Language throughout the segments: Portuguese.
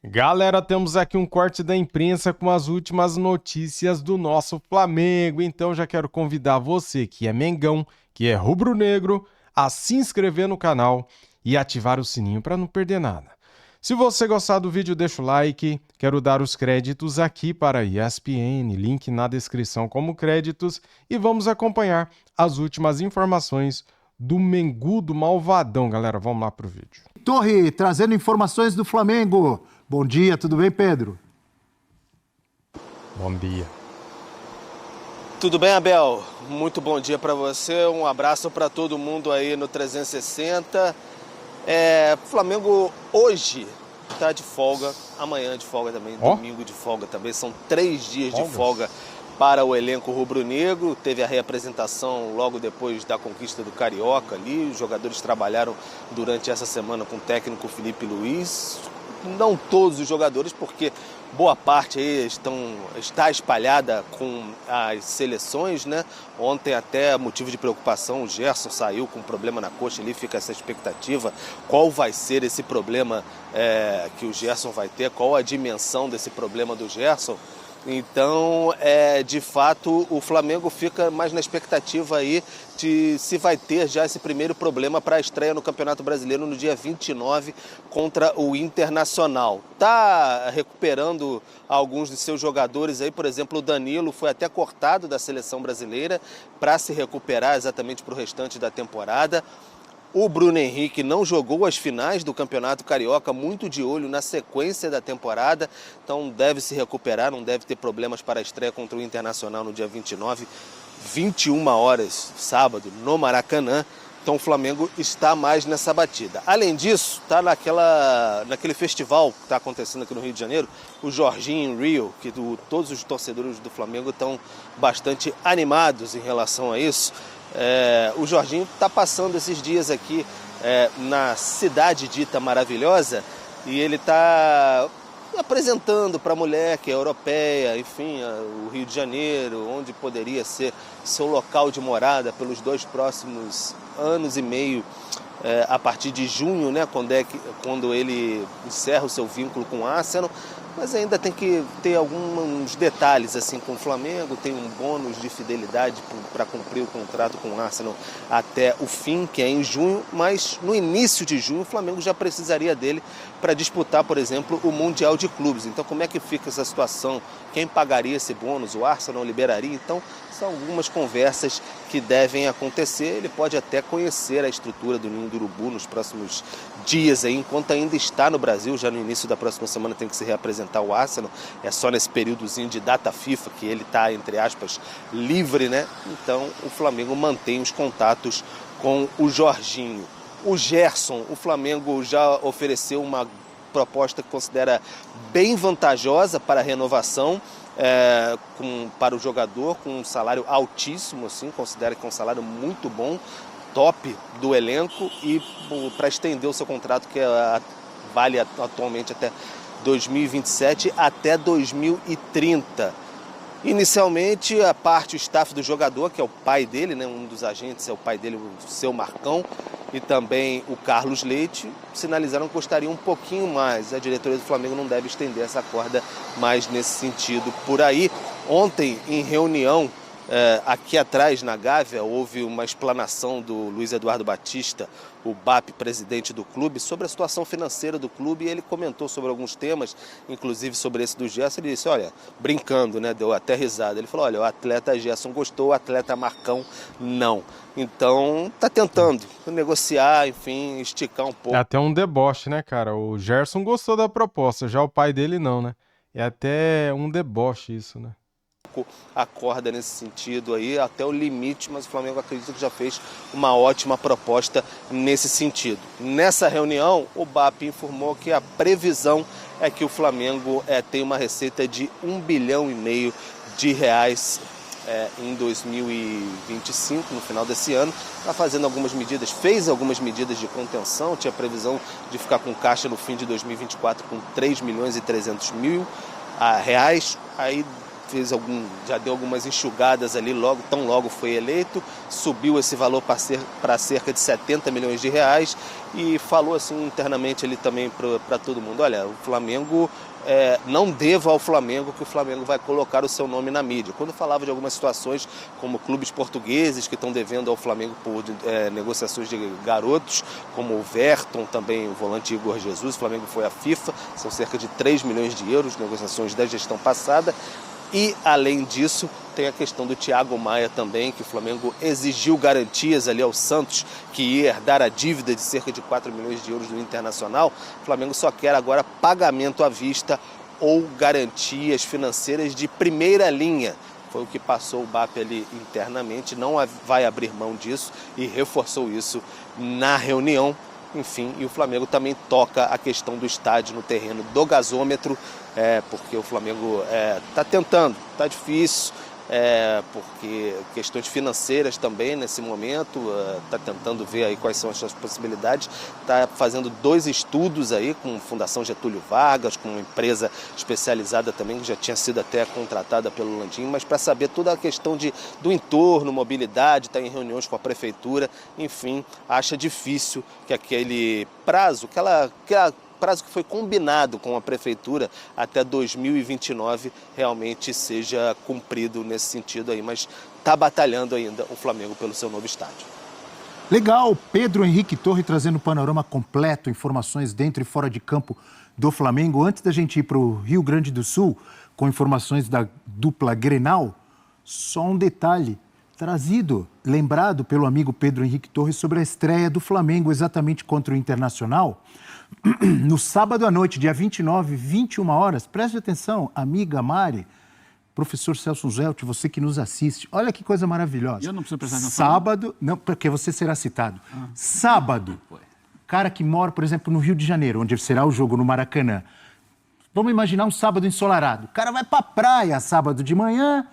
Galera, temos aqui um corte da imprensa com as últimas notícias do nosso Flamengo. Então já quero convidar você que é Mengão, que é rubro-negro, a se inscrever no canal e ativar o sininho para não perder nada. Se você gostar do vídeo, deixa o like. Quero dar os créditos aqui para a ESPN, link na descrição como créditos, e vamos acompanhar as últimas informações do Mengudo Malvadão. Galera, vamos lá pro vídeo. Torre, trazendo informações do Flamengo. Bom dia, tudo bem, Pedro? Bom dia. Tudo bem, Abel? Muito bom dia para você, um abraço para todo mundo aí no 360. Flamengo hoje está de folga, amanhã de folga também, domingo de folga também. São 3 dias de folga para o elenco rubro-negro. Teve a reapresentação logo depois da conquista do Carioca ali. Os jogadores trabalharam durante essa semana com o técnico Felipe Luiz. Não todos os jogadores, porque boa parte aí está espalhada com as seleções, né? Ontem até motivo de preocupação, o Gerson saiu com um problema na coxa ali, fica essa expectativa. Qual vai ser esse problema que o Gerson vai ter? Qual a dimensão desse problema do Gerson? Então, de fato, o Flamengo fica mais na expectativa aí de se vai ter já esse primeiro problema para a estreia no Campeonato Brasileiro no dia 29 contra o Internacional. Está recuperando alguns de seus jogadores aí, por exemplo, o Danilo foi até cortado da seleção brasileira para se recuperar exatamente para o restante da temporada. O Bruno Henrique não jogou as finais do Campeonato Carioca, muito de olho na sequência da temporada, então deve se recuperar, não deve ter problemas para a estreia contra o Internacional no dia 29, 21 horas, sábado, no Maracanã. Então o Flamengo está mais nessa batida. Além disso, está naquele festival que está acontecendo aqui no Rio de Janeiro, o Jorginho Rio, que todos os torcedores do Flamengo estão bastante animados em relação a isso. O Jorginho está passando esses dias aqui na cidade dita maravilhosa e ele está apresentando para a mulher que é europeia, enfim, o Rio de Janeiro, onde poderia ser seu local de morada pelos 2 próximos anos e meio, a partir de junho, né, quando ele encerra o seu vínculo com o Arsenal. Mas ainda tem que ter alguns detalhes assim com o Flamengo, tem um bônus de fidelidade para cumprir o contrato com o Arsenal até o fim, que é em junho, mas no início de junho o Flamengo já precisaria dele para disputar, por exemplo, o Mundial de Clubes. Então como é que fica essa situação? Quem pagaria esse bônus? O Arsenal liberaria? Então são algumas conversas que devem acontecer. Ele pode até conhecer a estrutura do Ninho do Urubu nos próximos dias, aí, enquanto ainda está no Brasil. Já no início da próxima semana tem que se reapresentar o Arsenal. É só nesse períodozinho de data FIFA que ele está, entre aspas, livre, né? Então o Flamengo mantém os contatos com o Jorginho. O Gerson, o Flamengo já ofereceu uma proposta que considera bem vantajosa para a renovação, para o jogador, com um salário altíssimo, assim, considera que é um salário muito bom, top do elenco, e para estender o seu contrato, que vale atualmente até 2027 até 2030. Inicialmente, o staff do jogador, que é o pai dele, né, um dos agentes é o pai dele, o seu Marcão, e também o Carlos Leite, sinalizaram que gostariam um pouquinho mais. A diretoria do Flamengo não deve estender essa corda mais nesse sentido por aí. Ontem, em reunião, aqui atrás, na Gávea, houve uma explanação do Luiz Eduardo Batista, o BAP, presidente do clube, sobre a situação financeira do clube, e ele comentou sobre alguns temas, inclusive sobre esse do Gerson. Ele disse, olha, brincando, né, deu até risada, ele falou, olha, o atleta Gerson gostou, o atleta Marcão não. Então, tá tentando negociar, enfim, esticar um pouco. É até um deboche, né, cara? O Gerson gostou da proposta, já o pai dele não, né? É até um deboche isso, né? A corda nesse sentido aí, até o limite, mas o Flamengo acredita que já fez uma ótima proposta nesse sentido. Nessa reunião, o BAP informou que a previsão é que o Flamengo tem uma receita de R$1,5 bilhão em 2025, no final desse ano. Está fazendo algumas medidas, fez algumas medidas de contenção, tinha previsão de ficar com caixa no fim de 2024 com R$3,3 milhões, aí já deu algumas enxugadas ali, tão logo foi eleito, subiu esse valor para cerca de 70 milhões de reais e falou assim internamente ali também para todo mundo, olha, o Flamengo não deva ao Flamengo que o Flamengo vai colocar o seu nome na mídia. Quando falava de algumas situações como clubes portugueses que estão devendo ao Flamengo por negociações de garotos, como o Verton, também o volante Igor Jesus, o Flamengo foi à FIFA, são cerca de 3 milhões de euros, negociações da gestão passada. E, além disso, tem a questão do Thiago Maia também, que o Flamengo exigiu garantias ali ao Santos, que ia herdar a dívida de cerca de 4 milhões de euros do Internacional. O Flamengo só quer agora pagamento à vista ou garantias financeiras de primeira linha. Foi o que passou o BAP ali internamente, não vai abrir mão disso e reforçou isso na reunião. Enfim, e o Flamengo também toca a questão do estádio no terreno do gasômetro, porque o Flamengo está tentando, está difícil, porque questões financeiras também nesse momento, está tentando ver aí quais são as suas possibilidades, está fazendo 2 estudos aí com a Fundação Getúlio Vargas, com uma empresa especializada também, que já tinha sido até contratada pelo Landim, mas para saber toda a questão do entorno, mobilidade, está em reuniões com a prefeitura, enfim, acha difícil que aquele prazo, prazo que foi combinado com a prefeitura até 2029 realmente seja cumprido nesse sentido aí, mas está batalhando ainda o Flamengo pelo seu novo estádio. Legal, Pedro Henrique Torre trazendo um panorama completo, informações dentro e fora de campo do Flamengo. Antes da gente ir para o Rio Grande do Sul, com informações da dupla Grenal, só um detalhe lembrado pelo amigo Pedro Henrique Torres sobre a estreia do Flamengo exatamente contra o Internacional. No sábado à noite, dia 29, 21 horas, preste atenção, amiga Mari, professor Celso Zelt, você que nos assiste, olha que coisa maravilhosa. Eu não preciso prestar atenção. Sábado, não, porque você será citado. Sábado, cara que mora, por exemplo, no Rio de Janeiro, onde será o jogo no Maracanã. Vamos imaginar um sábado ensolarado. O cara vai pra praia sábado de manhã,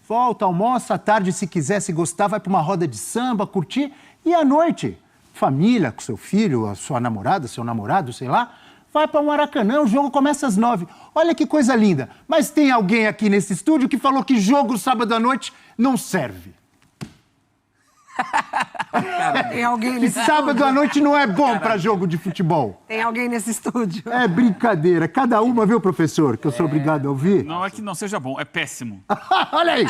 volta, almoça, à tarde, se quiser, se gostar, vai para uma roda de samba, curtir, e à noite, família, com seu filho, a sua namorada, seu namorado, sei lá, vai para o Maracanã, o jogo começa às 9. Olha que coisa linda. Mas tem alguém aqui nesse estúdio que falou que jogo sábado à noite não serve. Tem alguém nesse sábado à noite não é bom para jogo de futebol. Tem alguém nesse estúdio. É brincadeira. Cada uma, viu, professor, que eu sou obrigado a ouvir? Não é que não seja bom, é péssimo. Olha aí.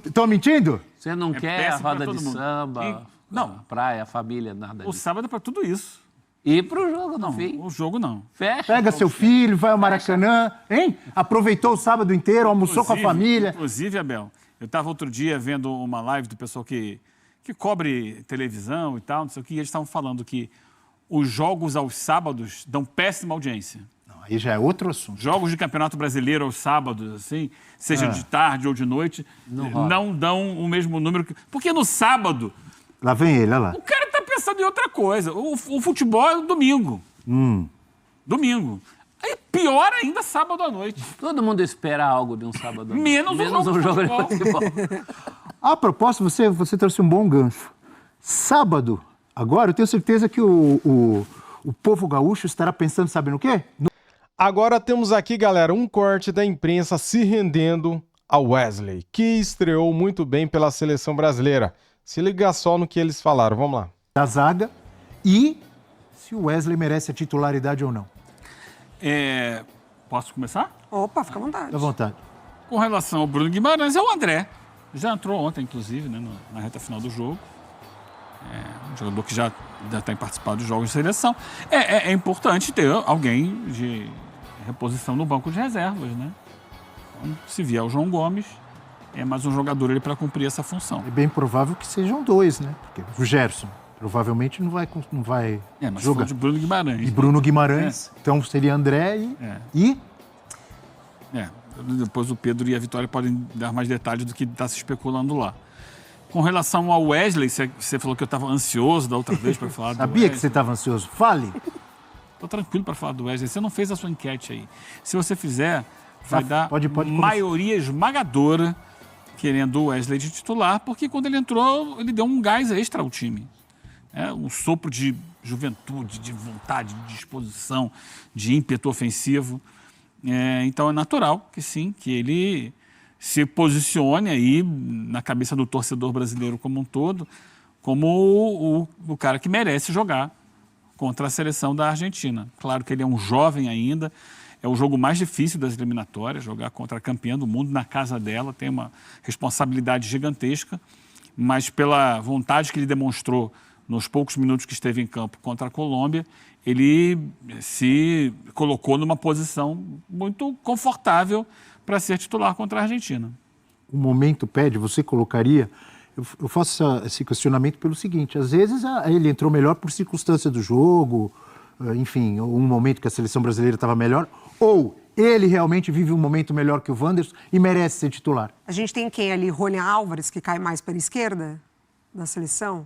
Estão mentindo? Você não quer a péssimo pra roda todo de mundo. samba, Não. a praia, a família, nada O disso. sábado é para tudo isso. E pro jogo, no Não, fim. o jogo não. Fecha. Pega seu filho, vai ao Maracanã, hein? Aproveitou o sábado inteiro, almoçou com a família. Inclusive, Abel, eu estava outro dia vendo uma live do pessoal que cobre televisão e tal, não sei o que, e eles estavam falando que os jogos aos sábados dão péssima audiência. Não, aí já é outro assunto. Jogos de Campeonato Brasileiro aos sábados, assim, seja de tarde ou de noite, não dão o mesmo número. Porque no sábado, Lá vem ele, olha lá. o cara tá pensando em outra coisa. O futebol é no domingo. Domingo. Aí pior ainda sábado à noite. Todo mundo espera algo de um sábado. Menos um jogo de futebol. A propósito, você trouxe um bom gancho. Sábado, agora, eu tenho certeza que o povo gaúcho estará pensando, sabe no quê? Agora temos aqui, galera, um corte da imprensa se rendendo ao Wesley, que estreou muito bem pela seleção brasileira. Se liga só no que eles falaram, vamos lá. Da zaga e se o Wesley merece a titularidade ou não. Posso começar? Opa, fica à vontade. Fique à vontade. Com relação ao Bruno Guimarães, é o André. Já entrou ontem, inclusive, né, na reta final do jogo. Um jogador que já tem participado dos jogos de seleção. É importante ter alguém de reposição no banco de reservas, né? Então, se vier o João Gomes, é mais um jogador ali para cumprir essa função. É bem provável que sejam dois, né? Porque o Gerson provavelmente não vai Mas jogar. falou de Bruno Guimarães. E Bruno Guimarães, então seria André e... Depois o Pedro e a Vitória podem dar mais detalhes do que está se especulando lá. Com relação ao Wesley, você falou que eu estava ansioso da outra vez para falar do Wesley. Sabia que você estava ansioso? Fale. Estou tranquilo para falar do Wesley. Você não fez a sua enquete aí. Se você fizer, vai dar pode maioria esmagadora querendo o Wesley de titular, porque quando ele entrou, ele deu um gás extra ao time. Um sopro de juventude, de vontade, de disposição, de ímpeto ofensivo. Então é natural que sim, que ele se posicione aí na cabeça do torcedor brasileiro como um todo, como o cara que merece jogar contra a seleção da Argentina. Claro que ele é um jovem ainda, é o jogo mais difícil das eliminatórias, jogar contra a campeã do mundo na casa dela, tem uma responsabilidade gigantesca, mas pela vontade que ele demonstrou nos poucos minutos que esteve em campo contra a Colômbia, ele se colocou numa posição muito confortável para ser titular contra a Argentina. O momento pede, você colocaria... Eu faço esse questionamento pelo seguinte, às vezes ele entrou melhor por circunstância do jogo, enfim, um momento que a seleção brasileira estava melhor, ou ele realmente vive um momento melhor que o Wanderson e merece ser titular. A gente tem quem ali? Rony Álvares, que cai mais pela esquerda da seleção?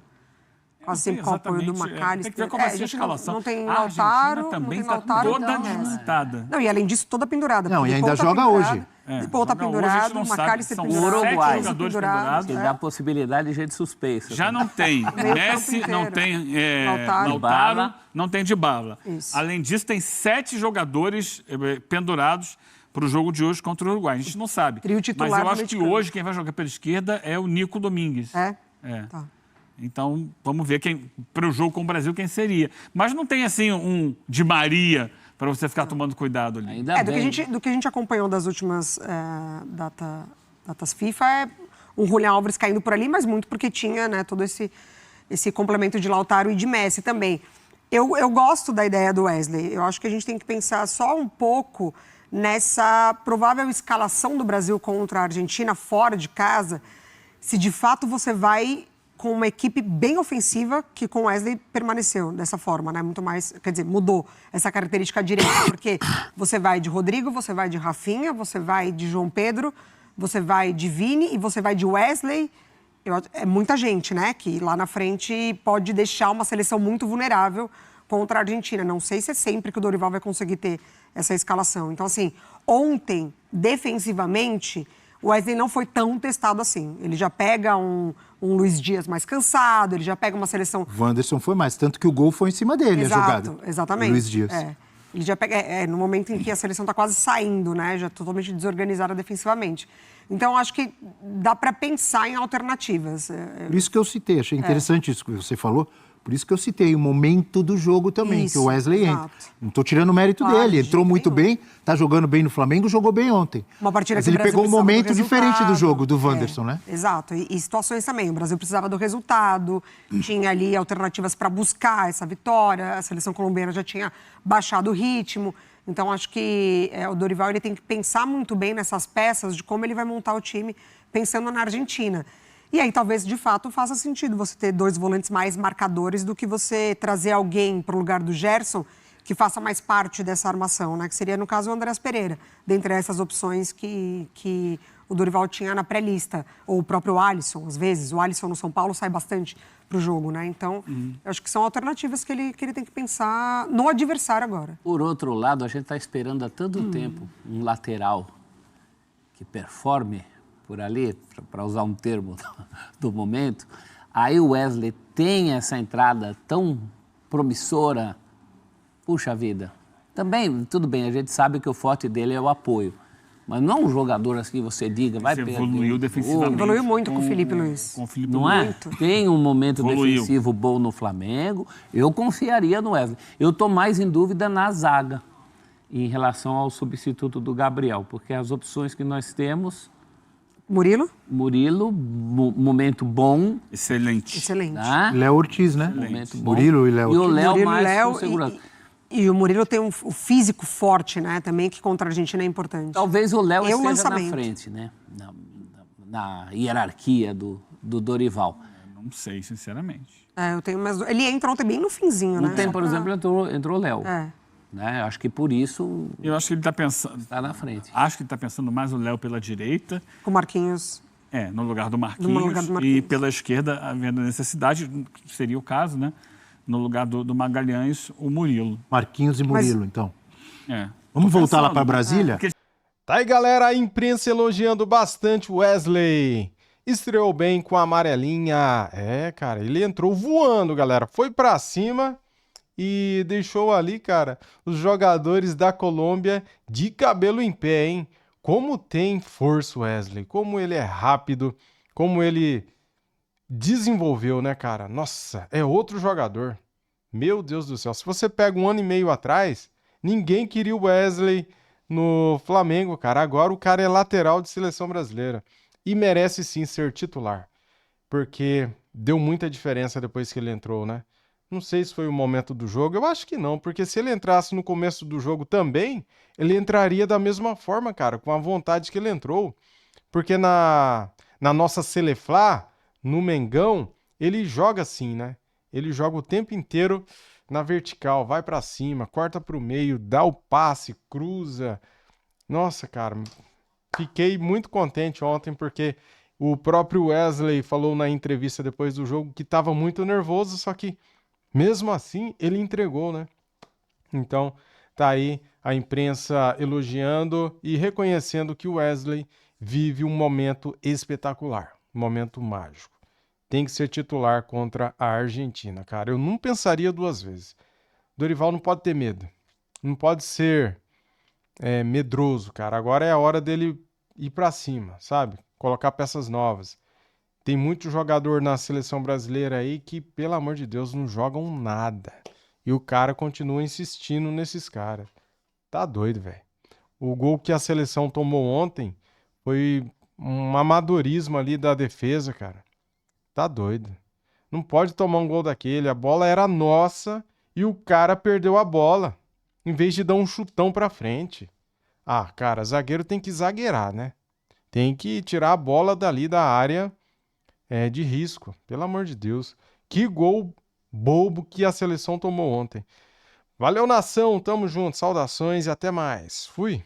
Quase sempre com o apoio do McAllister. Tem que ver como vai ser a escalação. Não tem a Lautaro, também não tem Lautaro. toda Então, desmontada. Não, e além disso, toda pendurada. Não, e Porque ainda Paul tá joga pendurado, hoje. Paul tá Joga hoje, a pendurado, gente não o sabe. McAllister São pendurado. sete Uruguai jogadores pendurado. Que dá a possibilidade de gente suspeita. Já não tem Messi, campo não inteiro. tem Lautaro. Lautaro, Dybala. não tem Dybala. Isso. Além disso, tem 7 jogadores pendurados para o jogo de hoje contra o Uruguai. A gente não sabe. Trio titular Mas eu do acho meio que de campo. hoje quem vai jogar pela esquerda é o Nico Domingues. É? É. Tá. Então, vamos ver para o jogo com o Brasil quem seria. Mas não tem assim um Di Maria para você ficar tomando cuidado ali. Ainda bem. Do que a gente acompanhou das últimas datas FIFA, é o Julián Álvares caindo por ali, mas muito porque tinha, né, todo esse complemento de Lautaro e de Messi também. Eu gosto da ideia do Wesley. Eu acho que a gente tem que pensar só um pouco nessa provável escalação do Brasil contra a Argentina fora de casa, se de fato você vai com uma equipe bem ofensiva que com o Wesley permaneceu dessa forma, né? Muito mais, quer dizer, mudou essa característica direita, porque você vai de Rodrigo, você vai de Rafinha, você vai de João Pedro, você vai de Vini e você vai de Wesley. É muita gente, né? Que lá na frente pode deixar uma seleção muito vulnerável contra a Argentina. Não sei se é sempre que o Dorival vai conseguir ter essa escalação. Então, assim, ontem, defensivamente, o Wesley não foi tão testado assim. Ele já pega um Luiz Dias mais cansado, ele já pega uma seleção... O Wanderson foi mais, tanto que o gol foi em cima dele, a jogada. Exatamente. O Luiz Dias. Ele já pega... no momento em que a seleção está quase saindo, né? Já totalmente desorganizada defensivamente. Então, acho que dá para pensar em alternativas. Por isso que eu citei, achei interessante isso que você falou. Por isso que eu citei o momento do jogo também, Isso, que o Wesley exato. entra. Não estou tirando o mérito Claro, dele, de entrou jeito muito nenhum. bem, está jogando bem no Flamengo, jogou bem ontem. Uma partida Mas que o ele Brasil pegou um precisava momento do diferente do resultado. jogo do Wanderson, né? Exato, e situações também. O Brasil precisava do resultado, tinha ali alternativas para buscar essa vitória, a seleção colombiana já tinha baixado o ritmo. Então, acho que o Dorival ele tem que pensar muito bem nessas peças de como ele vai montar o time pensando na Argentina. E aí, talvez, de fato, faça sentido você ter 2 volantes mais marcadores do que você trazer alguém para o lugar do Gerson que faça mais parte dessa armação, né? Que seria, no caso, o Andreas Pereira, dentre essas opções que o Dorival tinha na pré-lista. Ou o próprio Alisson, às vezes. O Alisson no São Paulo sai bastante para o jogo, né? Então, eu acho que são alternativas que ele tem que pensar no adversário agora. Por outro lado, a gente está esperando há tanto tempo um lateral que performe por ali, para usar um termo do momento. Aí o Wesley tem essa entrada tão promissora. Puxa vida. Também, tudo bem, a gente sabe que o forte dele é o apoio. Mas não é um jogador assim que você diga, vai Você perder. evoluiu defensivamente. Evoluiu muito com o Felipe Luiz. Com o Felipe Não Luiz. é? Muito. Tem um momento Evoluiu. defensivo bom no Flamengo. Eu confiaria no Wesley. Eu estou mais em dúvida na zaga em relação ao substituto do Gabriel, porque as opções que nós temos, Murilo? Murilo, momento bom, Excelente. Excelente. né? Léo Ortiz, né? Momento bom. Murilo e Léo E o Ortiz. Léo Murilo, mais Léo com segurança. e o Murilo tem o físico forte, né? Também, que contra a Argentina é importante. Talvez o Léo E o esteja na lançamento. frente, né? Na hierarquia do Dorival. Não sei, sinceramente. Eu tenho mais... Ele entra ontem bem no finzinho, né? Ontem, por exemplo, entrou o Léo. É. Né? Acho que por isso Eu acho que ele está pensando... está na frente. Acho que ele está pensando mais o Léo pela direita, Com o Marquinhos. no lugar do Marquinhos, No lugar do Marquinhos. e pela esquerda, havendo necessidade, que seria o caso, né? No lugar do Magalhães, o Murilo. Marquinhos e Murilo, então. Vamos Tô voltar lá pensando. para Brasília? Tá aí, galera, a imprensa elogiando bastante o Wesley. Estreou bem com a amarelinha. Cara, ele entrou voando, galera. Foi pra cima e deixou ali, cara, os jogadores da Colômbia de cabelo em pé, hein? como tem força o Wesley, como ele é rápido, como ele desenvolveu, né, cara? Nossa, é outro jogador. Meu Deus do céu. Se você pega 1 ano e meio atrás, ninguém queria o Wesley no Flamengo, cara. Agora o cara é lateral de seleção brasileira e merece sim ser titular, porque deu muita diferença depois que ele entrou, né? Não sei se foi o momento do jogo, eu acho que não, porque se ele entrasse no começo do jogo também, ele entraria da mesma forma, cara, com a vontade que ele entrou. Porque na nossa Seleflá, no Mengão, ele joga assim, né? Ele joga o tempo inteiro na vertical, vai pra cima, corta pro meio, dá o passe, cruza. Nossa, cara, fiquei muito contente ontem porque o próprio Wesley falou na entrevista depois do jogo que estava muito nervoso, só que mesmo assim ele entregou, né? Então, tá aí a imprensa elogiando e reconhecendo que o Wesley vive um momento espetacular, um momento mágico. Tem que ser titular contra a Argentina, cara. Eu não pensaria 2 vezes. Dorival não pode ter medo. Não pode ser medroso, cara. Agora é a hora dele ir pra cima, sabe? Colocar peças novas. Tem muito jogador na seleção brasileira aí que, pelo amor de Deus, não jogam nada. E o cara continua insistindo nesses caras. Tá doido, velho. O gol que a seleção tomou ontem foi um amadorismo ali da defesa, cara. Tá doido. Não pode tomar um gol daquele. A bola era nossa e o cara perdeu a bola, em vez de dar um chutão pra frente. Ah, cara, zagueiro tem que zagueirar, né? Tem que tirar a bola dali da área de risco. Pelo amor de Deus. Que gol bobo que a seleção tomou ontem. Valeu, nação. Tamo junto. Saudações e até mais. Fui.